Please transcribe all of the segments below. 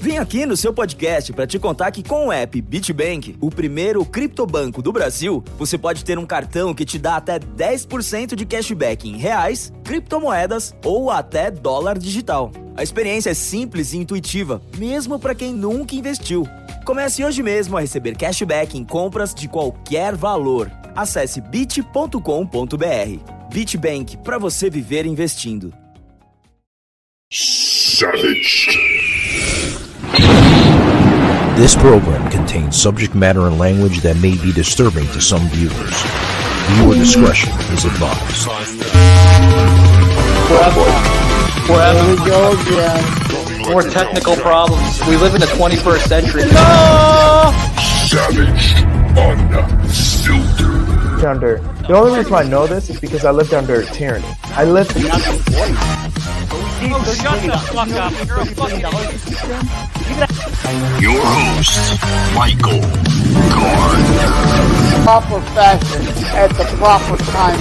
Vim aqui no seu podcast para te contar que com o app BitBank, o primeiro criptobanco do Brasil, você pode ter um cartão que te dá até 10% de cashback em reais, criptomoedas ou até dólar digital. A experiência é simples e intuitiva, mesmo para quem nunca investiu. Comece hoje mesmo a receber cashback em compras de qualquer valor. Acesse bit.com.br. BitBank, para você viver investindo. Savage. This program contains subject matter and language that may be disturbing to some viewers. Viewer discretion is advised. There we go again. More technical problems. We live in the 21st century. Savage. Unfiltered. Under. The only reason I know this is because I lived under tyranny. I lived. Oh, shut the fuck up. You're a fucking idiot. Your host, Michael Gardner. Proper fashion at the proper time.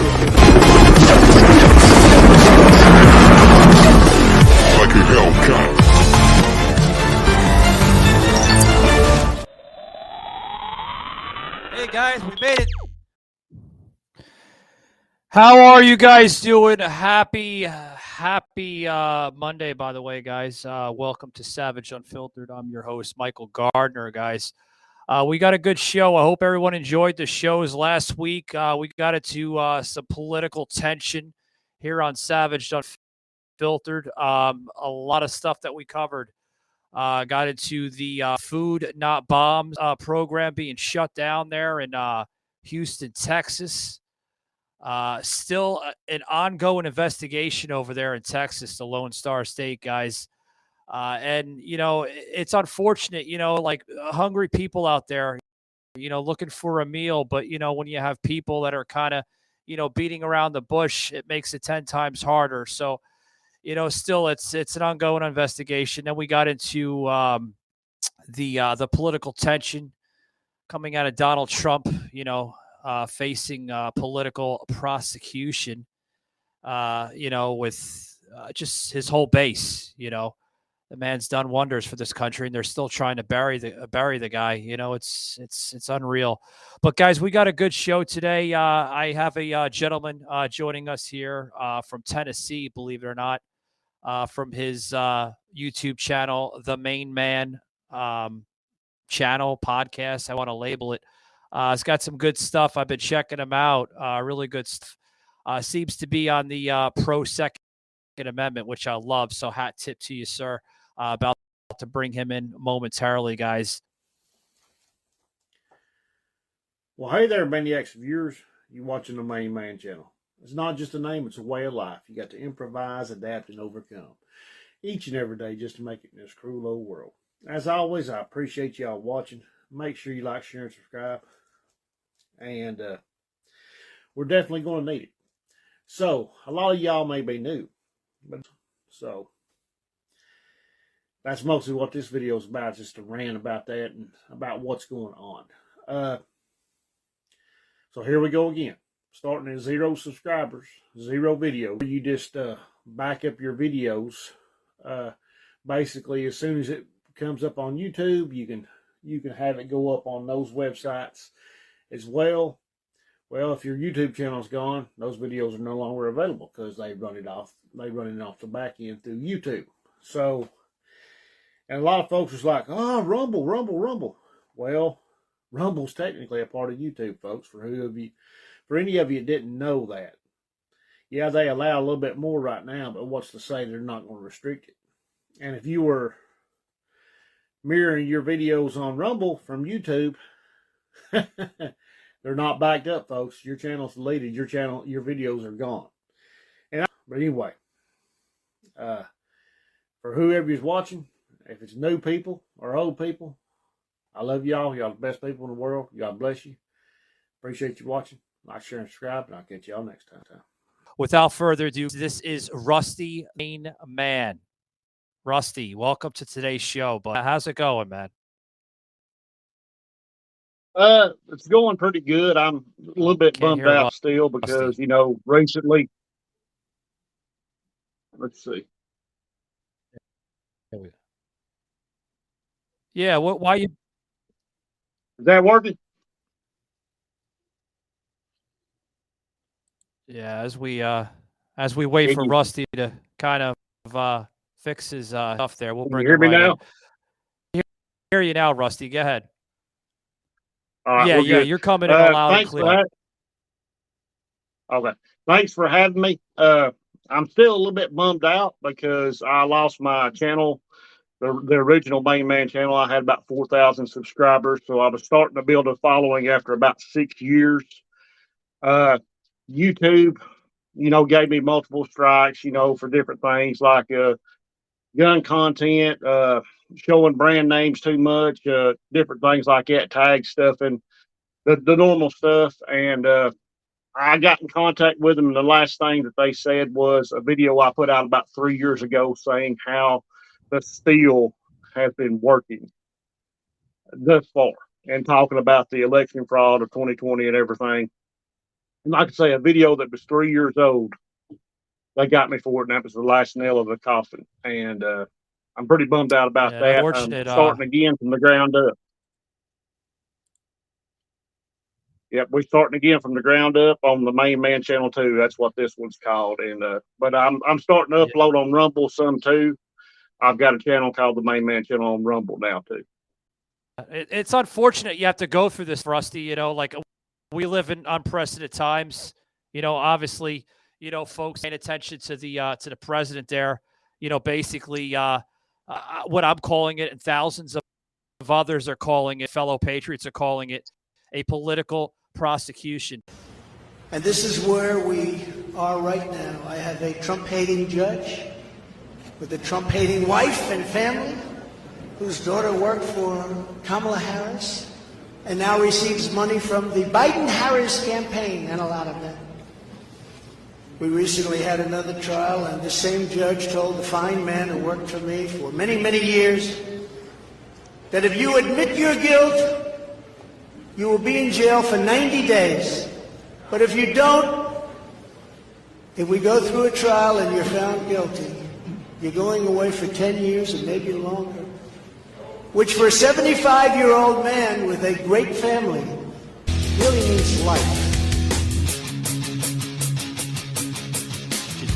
Like a Hellcat. Hey guys, we made it. How are you guys doing? Happy Monday, by the way, guys. Welcome to Savage Unfiltered. I'm your host, Michael Gardner, guys. We got a good show. I hope everyone enjoyed the shows last week. We got into some political tension here on Savage Unfiltered. A lot of stuff that we covered. Got into the Food Not Bombs program being shut down there in Houston, Texas. Still an ongoing investigation over there in Texas, the Lone Star State, guys. And, you know, it's unfortunate, you know, like hungry people out there, you know, looking for a meal. But, you know, when you have people that are kind of, you know, beating around the bush, it makes it 10 times harder. So, you know, still it's an ongoing investigation. Then we got into the political tension coming out of Donald Trump, you know, facing political prosecution, you know, with just his whole base. You know, the man's done wonders for this country, and they're still trying to bury the guy. You know, it's unreal. But guys, we got a good show today. I have a gentleman joining us here from Tennessee, believe it or not, from his YouTube channel, The Main Man channel podcast. I want to label it. It's got some good stuff. I've been checking him out. Really good stuff. Seems to be on the pro-Second Amendment, which I love. So hat tip to you, sir. About to bring him in momentarily, guys. Well, hey there, Maniacs viewers. You're watching the Main Man channel. It's not just a name, it's a way of life. You got to improvise, adapt, and overcome each and every day just to make it in this cruel old world. As always, I appreciate y'all watching. Make sure you like, share, and subscribe. And we're definitely going to need it. So, a lot of y'all may be new. So, that's mostly what this video is about, just to rant about that and about what's going on. So, here we go again. Starting at 0 subscribers, 0 video. You just back up your videos. Basically, as soon as it comes up on YouTube, you can have it go up on those websites as well. Well, if your YouTube channel's gone, those videos are no longer available because they run it off the back end through YouTube. So, and a lot of folks was like, oh, Rumble. Well, Rumble's technically a part of YouTube, folks, for any of you that didn't know that. Yeah, they allow a little bit more right now, but what's to say they're not going to restrict it? And if you were mirroring your videos on Rumble from YouTube, they're not backed up, folks. Your channel's deleted. Your videos are gone. But anyway, for whoever is watching, if it's new people or old people, I love y'all. Y'all the best people in the world. God bless you. Appreciate you watching. Like, share, and subscribe, and I'll catch y'all next time. Without further ado, this is Rusty Main Man. Rusty, welcome to today's show. But how's it going, man? It's going pretty good. I'm a little bit bummed out still because, you know, recently. Let's see. Yeah. Why you? Is that working? Yeah. As we wait Can for you, Rusty to kind of fix his stuff there, we'll can you bring hear him me right in. now? Hear you now, Rusty. Go ahead. All right, Yeah. we're Yeah. good. You're coming in loud and Thanks for clear. that. Okay. Thanks for having me. I'm still a little bit bummed out because I lost my channel, the original main man channel. I had about 4,000 subscribers, so I was starting to build a following after about 6 years. Uh, YouTube, gave me multiple strikes, for different things like gun content, showing brand names too much, different things like that, tag stuff, and the normal stuff. And I got in contact with them, and the last thing that they said was a video I put out about 3 years ago saying how the steel has been working thus far and talking about the election fraud of 2020 and everything. And like I say, a video that was 3 years old, they got me for it, and that was the last nail of the coffin. And I'm pretty bummed out about Yeah, that. I'm unfortunate. starting again from the ground up. Yep, we're starting again from the ground up on the main man channel too. That's what this one's called. And but I'm starting to upload on Rumble some too. I've got a channel called the main man channel on Rumble now too. It's unfortunate you have to go through this, Rusty. Like we live in unprecedented times. Obviously, folks paying attention to the president there. Basically, what I'm calling it, and thousands of others are calling it, fellow patriots are calling it, a political prosecution. And this is where we are right now. I have a Trump-hating judge with a Trump-hating wife and family whose daughter worked for Kamala Harris and now receives money from the Biden-Harris campaign, and a lot of that. We recently had another trial, and the same judge told the fine man who worked for me for many, many years that if you admit your guilt, you will be in jail for 90 days. But if you don't, if we go through a trial and you're found guilty, you're going away for 10 years and maybe longer, which for a 75-year-old man with a great family really means life.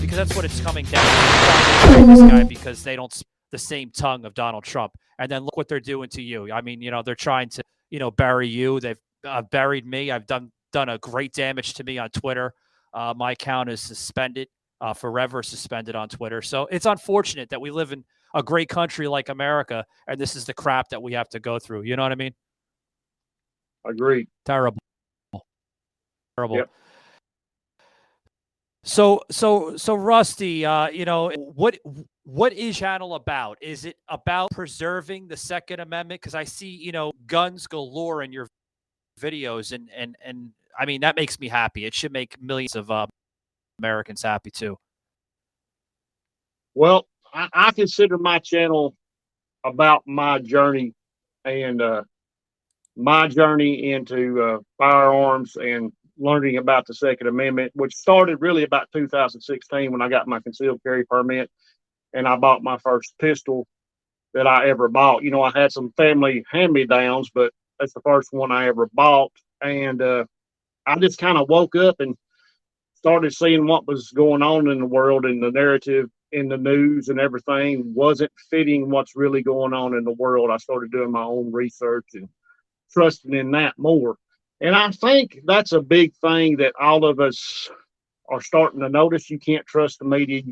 Because that's what it's coming down to. This guy, because they don't speak the same tongue of Donald Trump. And then look what they're doing to you. I mean, they're trying to, bury you. They've buried me. I've done a great damage to me on Twitter. My account is suspended, forever suspended on Twitter. So it's unfortunate that we live in a great country like America, and this is the crap that we have to go through. You know what I mean? Agreed. Terrible. Yep. So Rusty, what is channel about? Is it about preserving the Second Amendment? Because I see, guns galore in your videos, and I mean that makes me happy. It should make millions of Americans happy too. Well, I consider my channel about my journey and my journey into firearms and learning about the Second Amendment, which started really about 2016 when I got my concealed carry permit and I bought my first pistol that I ever bought. I had some family hand-me-downs, but that's the first one I ever bought. And I just kind of woke up and started seeing what was going on in the world, and the narrative in the news and everything wasn't fitting what's really going on in the world. I started doing my own research and trusting in that more. And I think that's a big thing that all of us are starting to notice. You can't trust the media.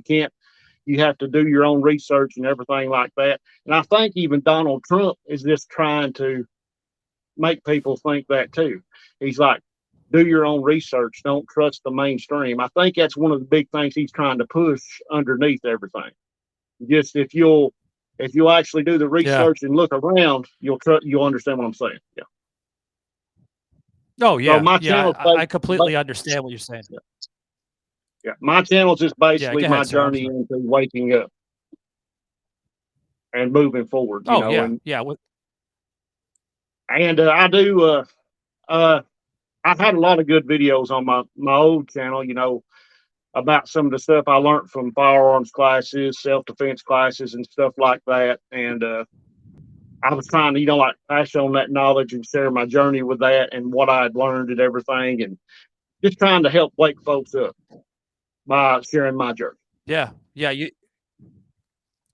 You have to do your own research and everything like that. And I think even Donald Trump is just trying to make people think that too. He's like, do your own research. Don't trust the mainstream. I think that's one of the big things he's trying to push underneath everything. Just if you'll actually do the research and look around, you'll understand what I'm saying. Yeah. Oh yeah, so my channel, I completely understand what you're saying. Yeah, my channel is just basically my ahead, sir. journey into waking up and moving forward. Oh know, yeah. And I do. I've had a lot of good videos on my old channel. About some of the stuff I learned from firearms classes, self-defense classes, and stuff like that. And I was trying to, like pass on that knowledge and share my journey with that and what I had learned and everything, and just trying to help wake folks up by sharing my journey. Yeah, you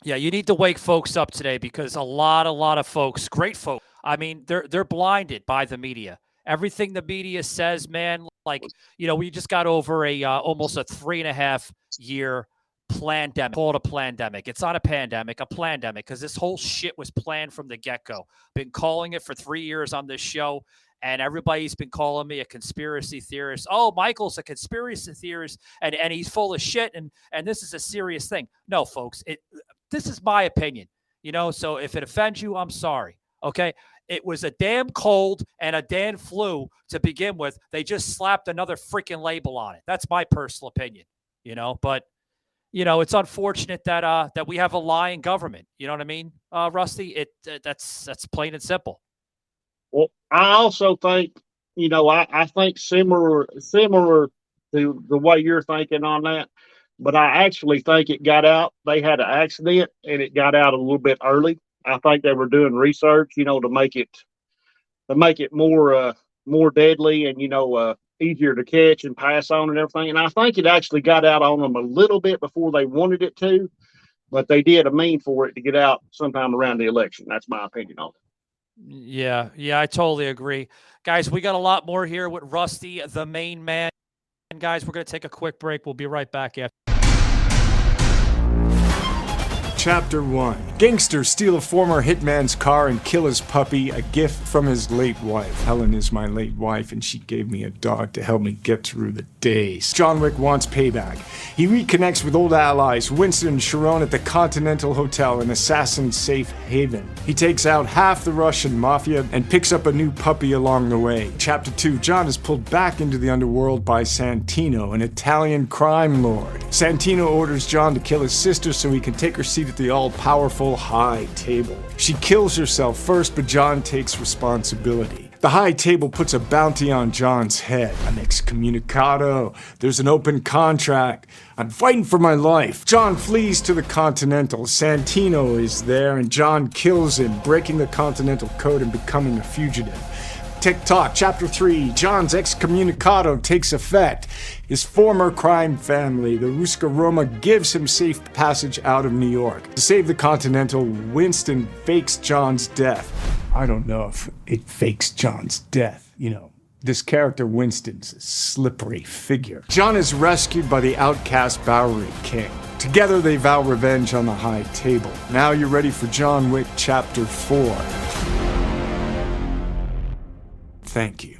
need to wake folks up today because a lot of folks, great folks. I mean, they're blinded by the media. Everything the media says, man. Like, we just got over a almost a 3.5 year pandemic. Call it a pandemic. It's not a pandemic, a pandemic, because this whole shit was planned from the get-go. Been calling it for 3 years on this show, and everybody's been calling me a conspiracy theorist. Oh, Michael's a conspiracy theorist, and he's full of shit, and this is a serious thing. No, folks, this is my opinion, so if it offends you, I'm sorry. Okay. It was a damn cold and a damn flu to begin with. They just slapped another freaking label on it. That's my personal opinion, but it's unfortunate that we have a lying government. You know what I mean, Rusty? That's plain and simple. Well, I also think, I think similar to the way you're thinking on that, but I actually think it got out. They had an accident and it got out a little bit early. I think they were doing research, to make it more deadly and easier to catch and pass on and everything. And I think it actually got out on them a little bit before they wanted it to, but they did a mean for it to get out sometime around the election. That's my opinion on it. Yeah, I totally agree. Guys, we got a lot more here with Rusty, the main man. And guys, we're going to take a quick break. We'll be right back after. Chapter 1. Gangsters steal a former hitman's car and kill his puppy, a gift from his late wife. Helen is my late wife, and she gave me a dog to help me get through the days. John Wick wants payback. He reconnects with old allies, Winston and Sharon at the Continental Hotel, an assassin safe haven. He takes out half the Russian mafia and picks up a new puppy along the way. Chapter 2. John is pulled back into the underworld by Santino, an Italian crime lord. Santino orders John to kill his sister so he can take her seat at the all-powerful High Table. She kills herself first, but John takes responsibility. The High Table puts a bounty on John's head. I'm excommunicado. There's an open contract. I'm fighting for my life. John flees to the Continental. Santino is there, and John kills him, breaking the Continental Code and becoming a fugitive. TikTok, Chapter 3, John's excommunicado takes effect. His former crime family, the Ruska Roma, gives him safe passage out of New York. To save the Continental, Winston fakes John's death. I don't know if it fakes John's death. This character, Winston's a slippery figure. John is rescued by the outcast Bowery King. Together they vow revenge on the High Table. Now you're ready for John Wick Chapter 4. Thank you.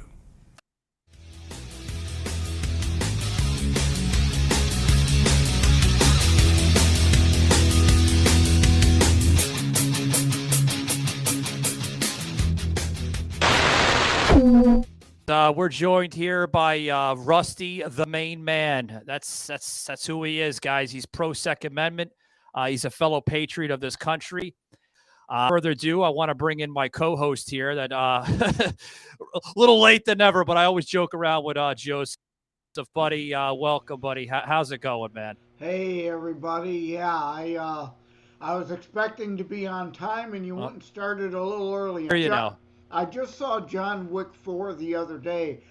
We're joined here by Rusty, the main man. That's who he is, guys. He's pro Second Amendment. He's a fellow patriot of this country. Further ado, I want to bring in my co-host here. That a little late than ever, but I always joke around with Joseph. Buddy, welcome, buddy. How's it going, man? Hey, everybody. Yeah, I was expecting to be on time, and you went and started a little early. Here you know. I just saw John Wick 4 the other day.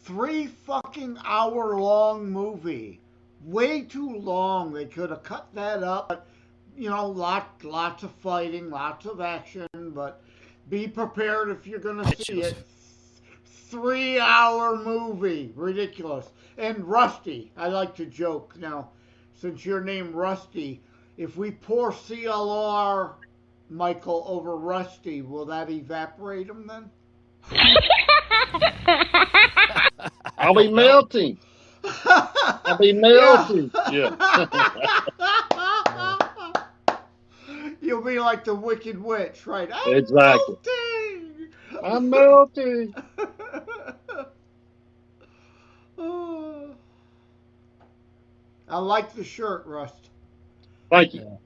3 fucking hour-long movie. Way too long. They could have cut that up. Lots of fighting, lots of action, but be prepared if you're going to see it. 3-hour movie. Ridiculous. And Rusty, I like to joke. Now, since you're named Rusty, if we pour CLR, Michael, over Rusty, will that evaporate him then? I'll be melting. I'll be melting. Yeah. You'll be like the Wicked Witch, right? Exactly. I'm melting. I like the shirt, Rust. Thank you.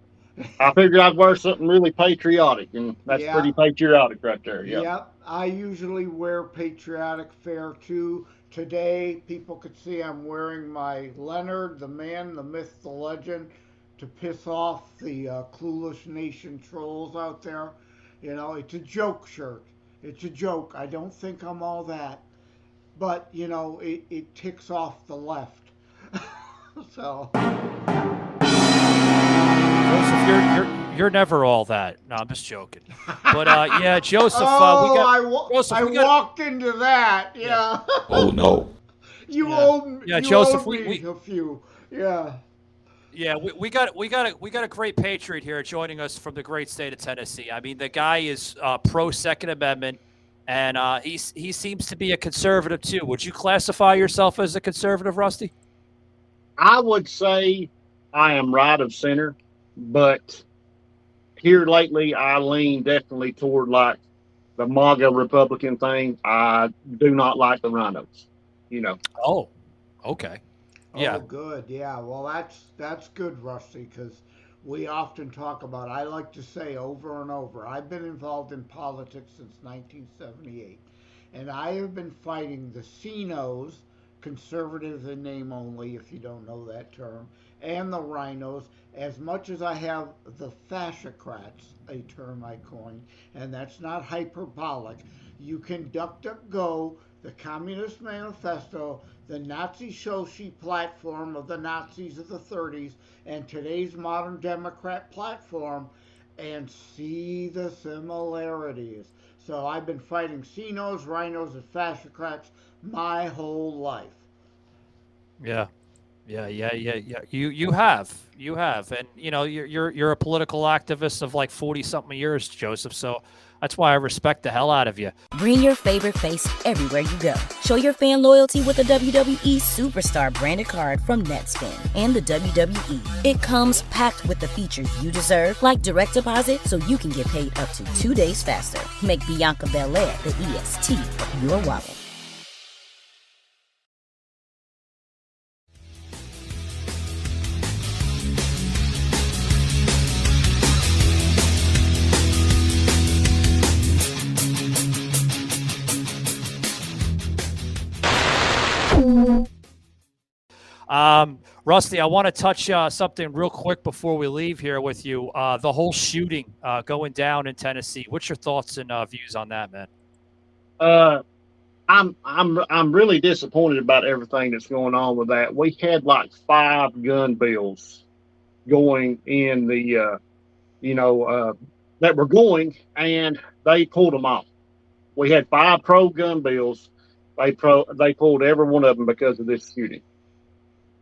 I figured I'd wear something really patriotic, and that's pretty patriotic right there. Yeah. Yep. I usually wear patriotic fare too. Today, people could see I'm wearing my Leonard, the man, the myth, the legend, to piss off the clueless nation trolls out there. You know, it's a joke shirt. It's a joke. I don't think I'm all that. But, you know, it ticks off the left. So. Joseph, you're never all that. No, I'm just joking. But yeah, Joseph, I we got walked into that. Yeah. Oh no. You Yeah. owe Yeah, you Joseph, owed me a few. Yeah. Yeah, we got a great patriot here joining us from the great state of Tennessee. I mean, the guy is pro Second Amendment, and he seems to be a conservative too. Would you classify yourself as a conservative, Rusty? I would say I am right of center, but here lately I lean definitely toward like the MAGA Republican thing. I do not like the rhinos, you know. Oh, okay. Yeah. Oh, good. Yeah. Well, that's good, Rusty, because we often talk about. I like to say over and over. I've been involved in politics since 1978, and I have been fighting the CNOs, conservatives in name only, if you don't know that term, and the rhinos, as much as I have the fascocrats, a term I coined, and that's not hyperbolic. You can DuckDuckGo, the Communist Manifesto, the Nazi Shoshi platform of the Nazis of the 30s, and today's modern Democrat platform, and see the similarities. So I've been fighting CNOs, rhinos, and fascocrats my whole life. Yeah. Yeah. You have, and you know you're a political activist of like 40-something years, Joseph. So that's why I respect the hell out of you. Bring your favorite face everywhere you go. Show your fan loyalty with a WWE Superstar branded card from Netspin and the WWE. It comes packed with the features you deserve, like direct deposit, so you can get paid up to 2 days faster. Make Bianca Belair the EST of your wallet. Rusty, I want to touch something real quick before we leave here with you. The whole shooting going down in Tennessee. What's your thoughts and views on that, man? I'm really disappointed about everything that's going on with that. We had like 5 gun bills going in the that were going, and they pulled them off. We had 5 pro gun bills. They pulled every one of them because of this shooting.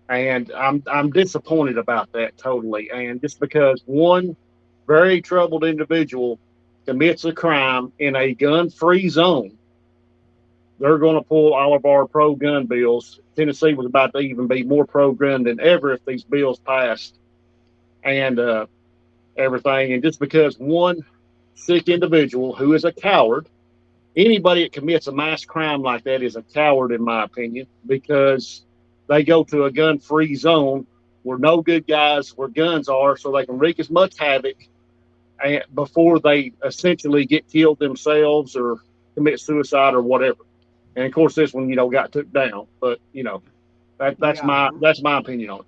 And I'm disappointed about that totally. And just because one very troubled individual commits a crime in a gun-free zone, they're going to pull all of our pro-gun bills. Tennessee was about to even be more pro-gun than ever if these bills passed, and everything. And just because one sick individual who is a coward, anybody that commits a mass crime like that is a coward, in my opinion, because they go to a gun-free zone where no good guys where guns are, so they can wreak as much havoc before they essentially get killed themselves or commit suicide or whatever. And of course, this one, got took down. But that's my opinion on it.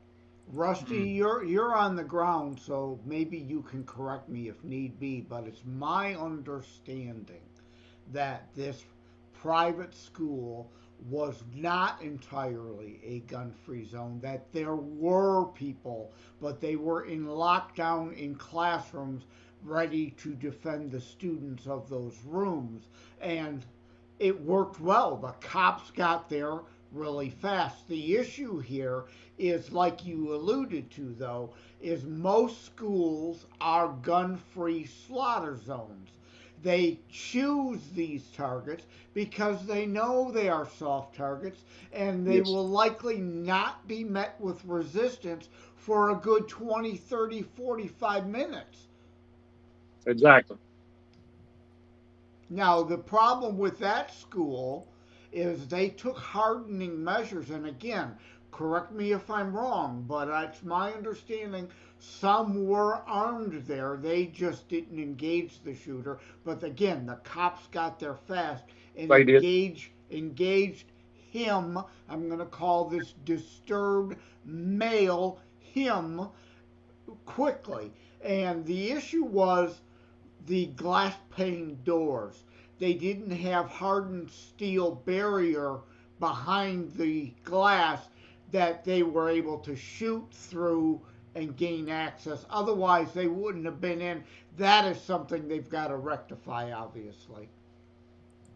Rusty, you're on the ground, so maybe you can correct me if need be. But it's my understanding that this private school was not entirely a gun-free zone, that there were people, but they were in lockdown in classrooms ready to defend the students of those rooms. And it worked well. The cops got there really fast. The issue here is, like you alluded to, though, is most schools are gun-free slaughter zones. They choose these targets because they know they are soft targets, and they will likely not be met with resistance for a good 20, 30, 45 minutes. Exactly. Now, the problem with that school is they took hardening measures, and again, correct me if I'm wrong, but it's my understanding some were armed there. They just didn't engage the shooter. But again, the cops got there fast and engaged him. I'm going to call this disturbed male him quickly. And the issue was the glass pane doors. They didn't have hardened steel barrier behind the glass that they were able to shoot through and gain access. Otherwise, they wouldn't have been in. That is something they've got to rectify, obviously.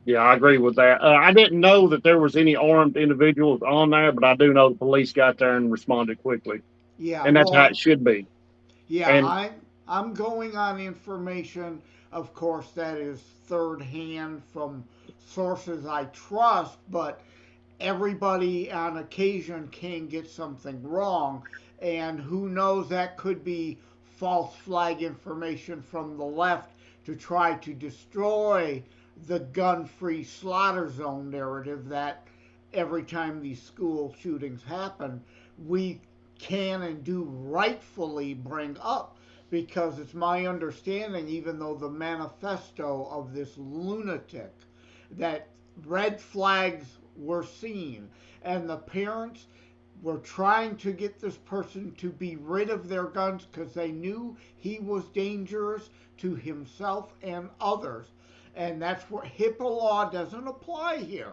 Yeah, I agree with that. I didn't know that there was any armed individuals on there, but I do know the police got there and responded quickly, Yeah, and that's how well, it should be. yeah, And I'm going on information, of course, that is third hand from sources I trust, but everybody on occasion can get something wrong, and who knows, that could be false flag information from the left to try to destroy the gun-free slaughter zone narrative that every time these school shootings happen, we can and do rightfully bring up, because it's my understanding, even though the manifesto of this lunatic, that red flags were seen and the parents were trying to get this person to be rid of their guns because they knew he was dangerous to himself and others. And that's what HIPAA law doesn't apply here.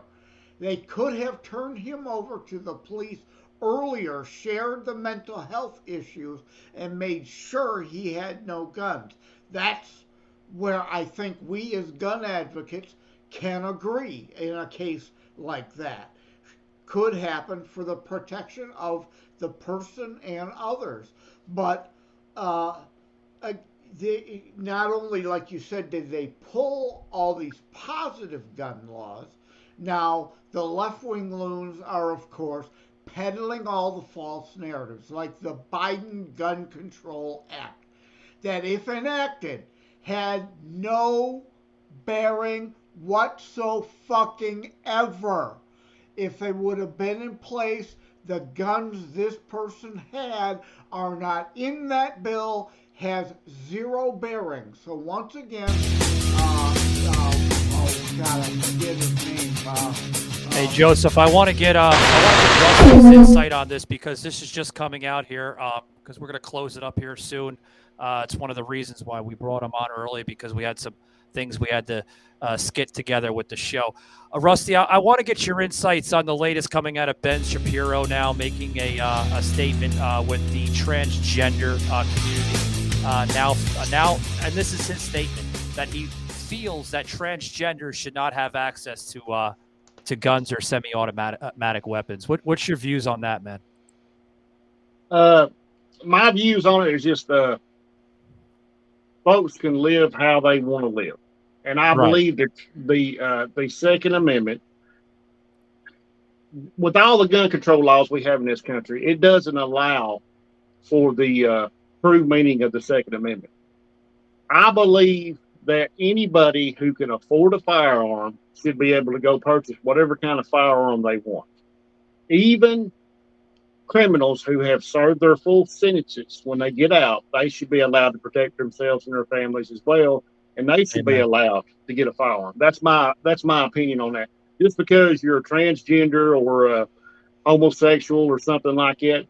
They could have turned him over to the police earlier, shared the mental health issues, and made sure he had no guns. That's where I think we as gun advocates can agree in a case like that. Could happen for the protection of the person and others. But not only, like you said, did they pull all these positive gun laws, now the left-wing loons are, of course, peddling all the false narratives, like the Biden Gun Control Act, that if enacted, had no bearing whatsoever. If it would have been in place, the guns this person had are not in that bill, has zero bearing. So once again, oh God, I forget his name. Hey Joseph, I want to get Russell's insight on this, because this is just coming out here, because we're going to close it up here soon. It's one of the reasons why we brought him on early, because we had some things we had to skit together with the show. Rusty, I want to get your insights on the latest coming out of Ben Shapiro now making a statement with the transgender community. Now, and this is his statement, that he feels that transgenders should not have access to guns or semi-automatic weapons. What's your views on that, man? My views on it is just folks can live how they want to live, and I believe that the Second Amendment, with all the gun control laws we have in this country, it doesn't allow for the true meaning of the Second Amendment. I believe that anybody who can afford a firearm should be able to go purchase whatever kind of firearm they want. Even criminals who have served their full sentences, when they get out, they should be allowed to protect themselves and their families as well, and they should be allowed to get a firearm. That's my opinion on that. Just because you're a transgender or a homosexual or something like that,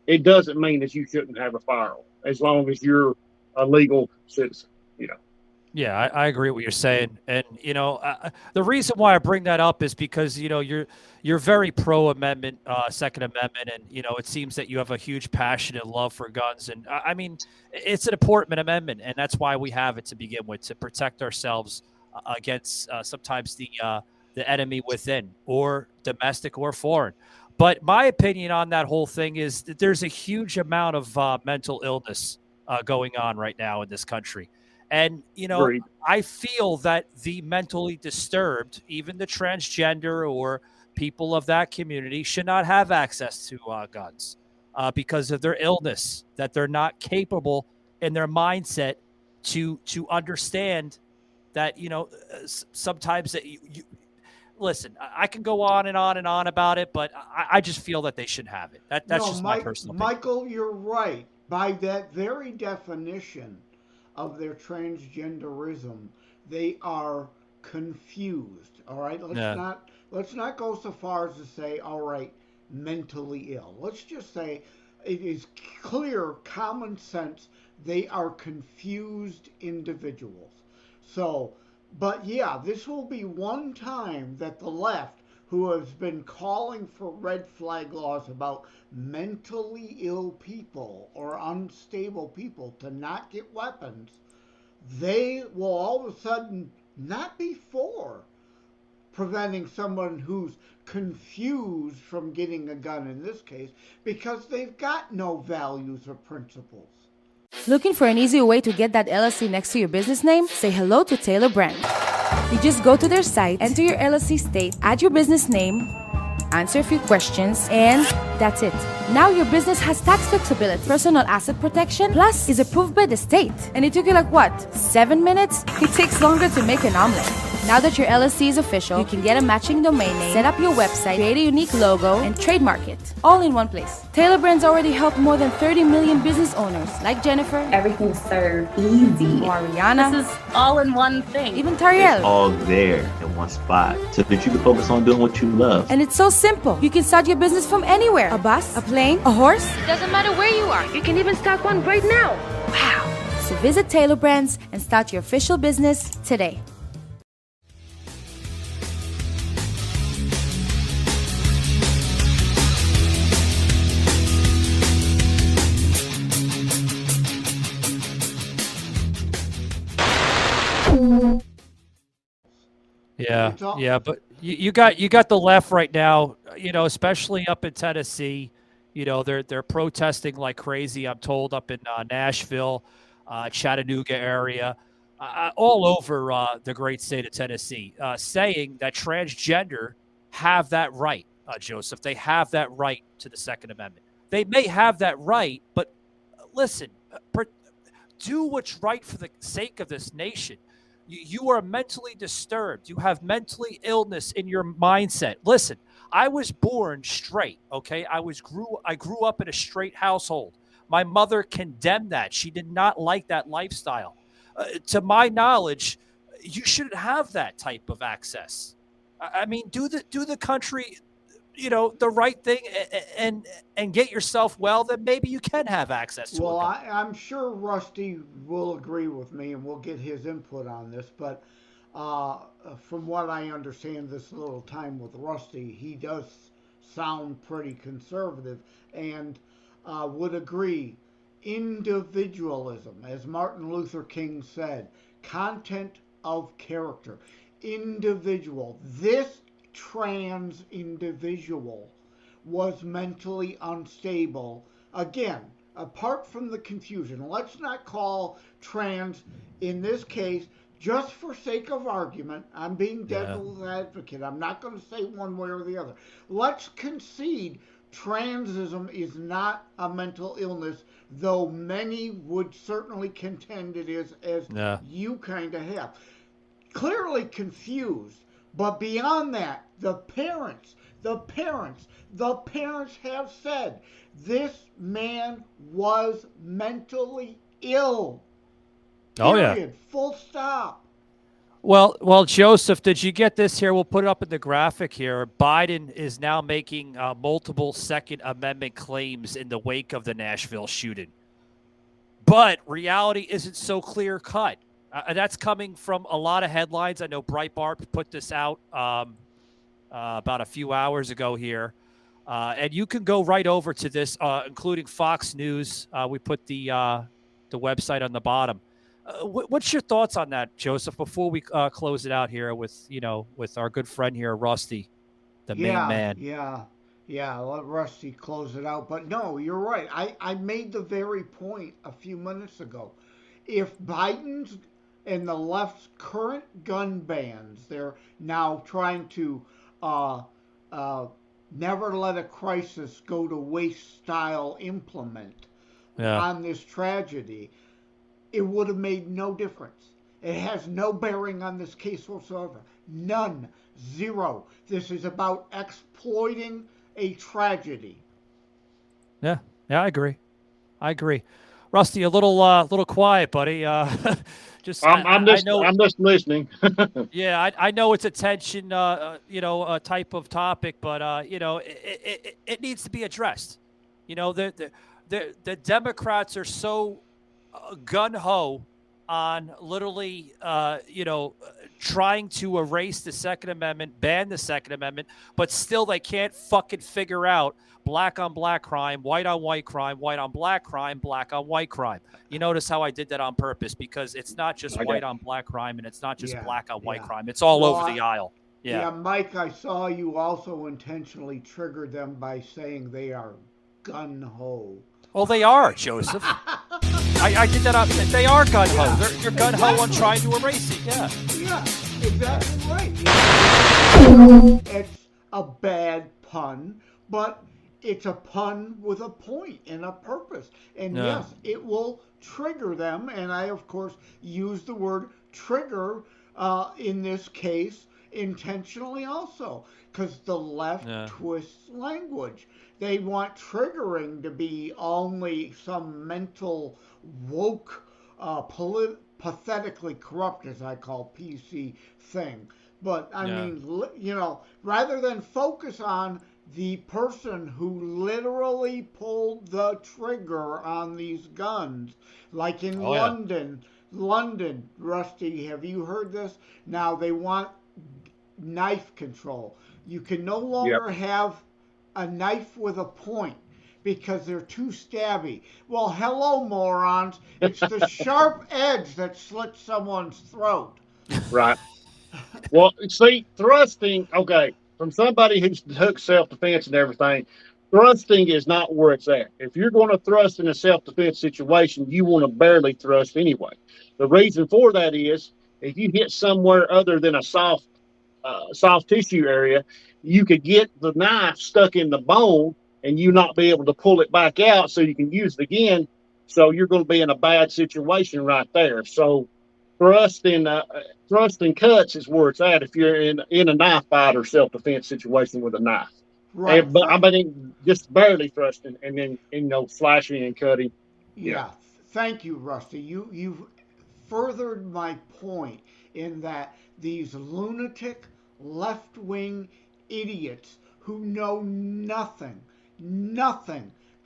it doesn't mean that you shouldn't have a firearm as long as you're a legal citizen, you know. Yeah, I agree with what you're saying, and the reason why I bring that up is because you're very pro amendment, Second Amendment, and it seems that you have a huge passion and love for guns, and I mean it's an important amendment, and that's why we have it to begin with, to protect ourselves against sometimes the enemy within, or domestic or foreign. But my opinion on that whole thing is that there's a huge amount of mental illness going on right now in this country. And, Agreed. I feel that the mentally disturbed, even the transgender or people of that community, should not have access to guns because of their illness, that they're not capable in their mindset to understand that, sometimes that you listen, I can go on and on and on about it, but I just feel that they shouldn't have it. That's just my personal opinion. Michael, you're right. By that very definition of their transgenderism, they are confused. All right, let's not go so far as to say, all right, mentally ill. Let's just say it is clear, common sense, they are confused individuals. So, but yeah, this will be one time that the left, who has been calling for red flag laws about mentally ill people or unstable people to not get weapons, they will all of a sudden not be for preventing someone who's confused from getting a gun in this case because they've got no values or principles. Looking for an easy way to get that LLC next to your business name? Say hello to Taylor Brand. You just go to their site, enter your LLC state, add your business name, answer a few questions, and that's it. Now your business has tax flexibility, personal asset protection, plus is approved by the state. And it took you 7 minutes? It takes longer to make an omelet. Now that your LLC is official, you can get a matching domain name, set up your website, create a unique logo, and trademark it, all in one place. Taylor Brands already helped more than 30 million business owners, like Jennifer. Everything's so easy. Or Ariana. This is all in one thing. Even Tariel. It's all there in one spot so that you can focus on doing what you love. And it's so simple. You can start your business from anywhere. A bus, a plane, a horse. Doesn't matter where you are. You can even start one right now. Wow. So visit Taylor Brands and start your official business today. Yeah, but you got the left right now, especially up in Tennessee. They're protesting like crazy. I'm told up in Nashville, Chattanooga area, all over the great state of Tennessee, saying that transgender have that right, Joseph. They have that right to the Second Amendment. They may have that right, but listen, do what's right for the sake of this nation. You are mentally disturbed. You have mentally illness in your mindset. Listen, I was born straight, okay? I grew up in a straight household. My mother condemned that. She did not like that lifestyle. To my knowledge, you shouldn't have that type of access. I mean, do the country, the right thing and get yourself well, then maybe you can have access to it. Well, I'm sure Rusty will agree with me, and we'll get his input on this. But from what I understand, this little time with Rusty, he does sound pretty conservative and would agree. Individualism, as Martin Luther King said, content of character. Individual. This trans individual was mentally unstable. Again, apart from the confusion, let's not call trans, in this case, just for sake of argument, I'm being devil's advocate. I'm not going to say one way or the other. Let's concede transism is not a mental illness, though many would certainly contend it is, as you kind of have. Clearly confused. But beyond that, the parents have said this man was mentally ill. Period. Full stop. Well, Joseph, did you get this here? We'll put it up in the graphic here. Biden is now making multiple Second Amendment claims in the wake of the Nashville shooting. But reality isn't so clear cut. That's coming from a lot of headlines. I know Breitbart put this out about a few hours ago here. And you can go right over to this, including Fox News. We put the website on the bottom. What's your thoughts on that, Joseph, before we close it out here with our good friend here, Rusty, the main man? Yeah, let Rusty close it out. But no, you're right. I made the very point a few minutes ago. If Biden's and the left's current gun bans, they're now trying to never let a crisis go to waste style implement on this tragedy, it would have made no difference. It has no bearing on this case whatsoever. None. Zero. This is about exploiting a tragedy. Yeah, I agree. Rusty, a little quiet, buddy. I'm just listening. Yeah, I know it's a tension, a type of topic, but it needs to be addressed. The Democrats are so gun ho on literally, trying to erase the Second Amendment, ban the Second Amendment, but still they can't fucking figure out black on black crime, white on white crime, white on black crime, black on white crime. You notice how I did that on purpose, because it's not just white on black crime, and it's not just black on white crime. It's all over the aisle. Yeah, Mike, I saw you also intentionally triggered them by saying they are gun-ho. Well, they are, Joseph. I did that. They are gun-ho. They're gun-ho on trying to erase it. Yeah. Yeah, exactly right. It's a bad pun, but it's a pun with a point and a purpose. And yes, it will trigger them. And I, of course, use the word trigger in this case intentionally also, because the left twists language. They want triggering to be only some mental woke, pathetically corrupt, as I call PC thing. But I mean, rather than focus on the person who literally pulled the trigger on these guns, like in London, Rusty, have you heard this? Now they want knife control. You can no longer have a knife with a point because they're too stabby. Well, hello, morons. It's the sharp edge that slits someone's throat. Right. Well, see, thrusting, from somebody who's took self-defense and everything, thrusting is not where it's at. If you're going to thrust in a self-defense situation, you want to barely thrust anyway. The reason for that is if you hit somewhere other than a soft tissue area, you could get the knife stuck in the bone and you not be able to pull it back out so you can use it again. So you're going to be in a bad situation right there. So thrusting cuts is where it's at if you're in a knife fight or self-defense situation with a knife. Right. But I mean, just barely thrusting and then slashing and cutting. Yeah. Thank you, Rusty. You've furthered my point in that these lunatic left-wing idiots who know nothing,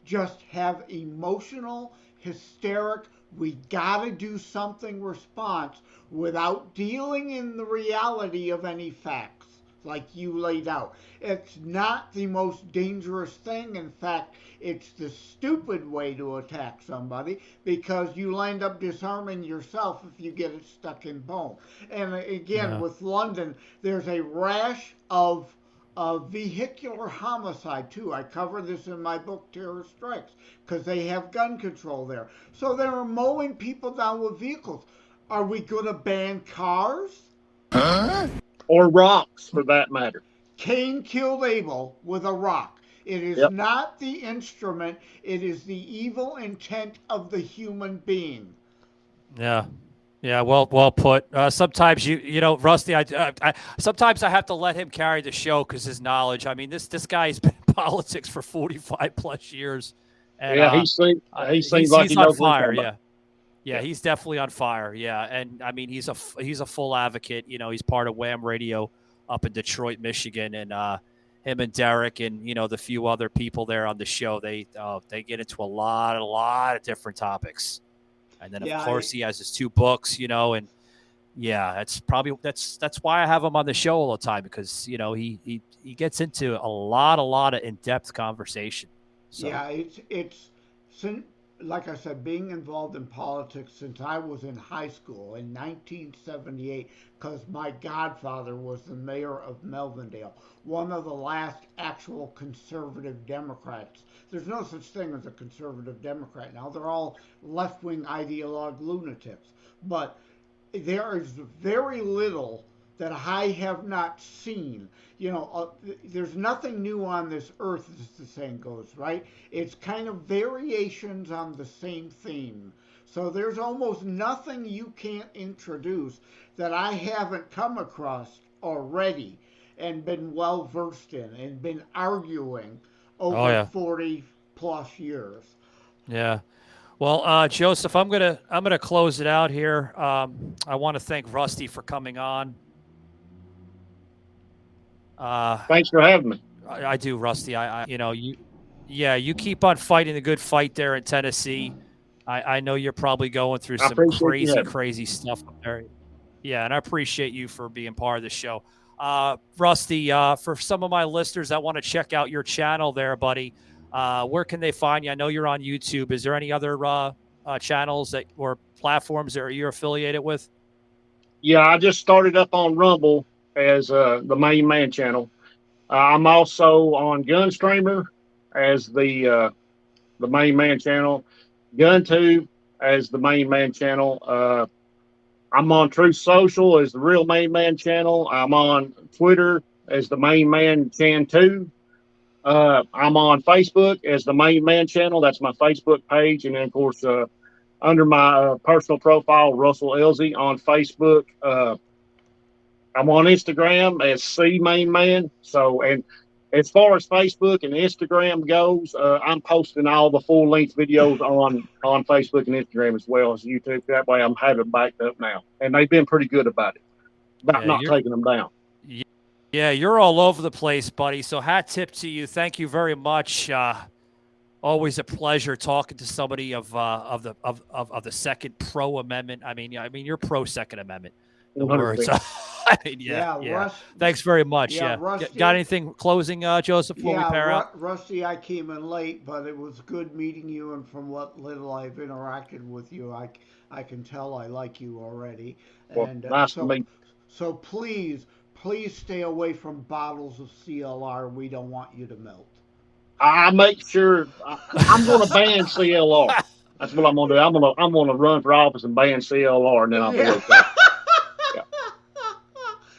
just have emotional, hysteric, we gotta do something response without dealing in the reality of any facts like you laid out. It's not the most dangerous thing. In fact, it's the stupid way to attack somebody because you'll end up disarming yourself if you get it stuck in bone. And again, with London, there's a rash of vehicular homicide too. I cover this in my book, Terror Strikes, because they have gun control there. So they're mowing people down with vehicles. Are we going to ban cars? Or rocks, for that matter. Cain killed Abel with a rock. It is not the instrument. It is the evil intent of the human being. Yeah. Yeah, well put. Sometimes you know, Rusty. I sometimes I have to let him carry the show because his knowledge. I mean, this guy's been in politics for 45 plus years. And, he seems like he's on fire. Yeah, he's definitely on fire. Yeah, and I mean, he's a full advocate. You know, he's part of Wham Radio up in Detroit, Michigan, and him and Derek and the few other people there on the show. They get into a lot of different topics. And then of course he has his 2 books, and that's why I have him on the show all the time because he gets into a lot of in-depth conversation. So. Yeah, it's like I said, being involved in politics since I was in high school in 1978, because my godfather was the mayor of Melvindale, one of the last actual conservative Democrats. There's no such thing as a conservative Democrat now. They're all left-wing ideologue lunatics. But there is very little that I have not seen. There's nothing new on this earth, as the saying goes, right? It's kind of variations on the same theme. So there's almost nothing you can't introduce that I haven't come across already and been well versed in and been arguing over 40 plus years. Yeah. Well, Joseph, I'm gonna close it out here. I want to thank Rusty for coming on. Thanks for having me. I do, Rusty. You keep on fighting the good fight there in Tennessee. I know you're probably going through I some appreciate you. crazy stuff up there. Yeah, and I appreciate you for being part of the show. Rusty, for some of my listeners that want to check out your channel there, buddy, where can they find you? I know you're on YouTube. Is there any other channels that or platforms that you're affiliated with? Yeah, I just started up on Rumble as the main man channel. I'm also on Gunstreamer as the main man channel, GunTube as the main man channel. I'm on Truth Social as the real main man channel. I'm on Twitter as the main man Chan 2. I'm on Facebook as the main man channel. That's my Facebook page. And then, of course, under my personal profile, Russell Elsie on Facebook. I'm on Instagram as C Main Man. So, and as far as Facebook and Instagram goes, I'm posting all the full length videos on Facebook and Instagram as well as YouTube. That way I'm having it backed up now. And they've been pretty good about it, about not taking them down. Yeah, you're all over the place, buddy. So hat tip to you. Thank you very much. Always a pleasure talking to somebody of the Second Pro Amendment. I mean, you're pro Second Amendment. The words. I mean, yeah. Thanks very much. Yeah. Rusty, Got anything closing, Joseph, before we pair out? Rusty, I came in late, but it was good meeting you, and from what little I've interacted with you, I can tell I like you already. Well, and nice to meet. So please stay away from bottles of CLR. We don't want you to melt. I make sure I'm going to ban CLR. That's what I'm going to do. I'm going to run for office and ban CLR, and then I'll be okay.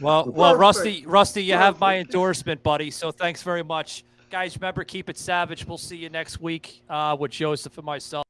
Well, Rusty, you have my endorsement, buddy. So thanks very much. Guys, remember, keep it savage. We'll see you next week with Joseph and myself.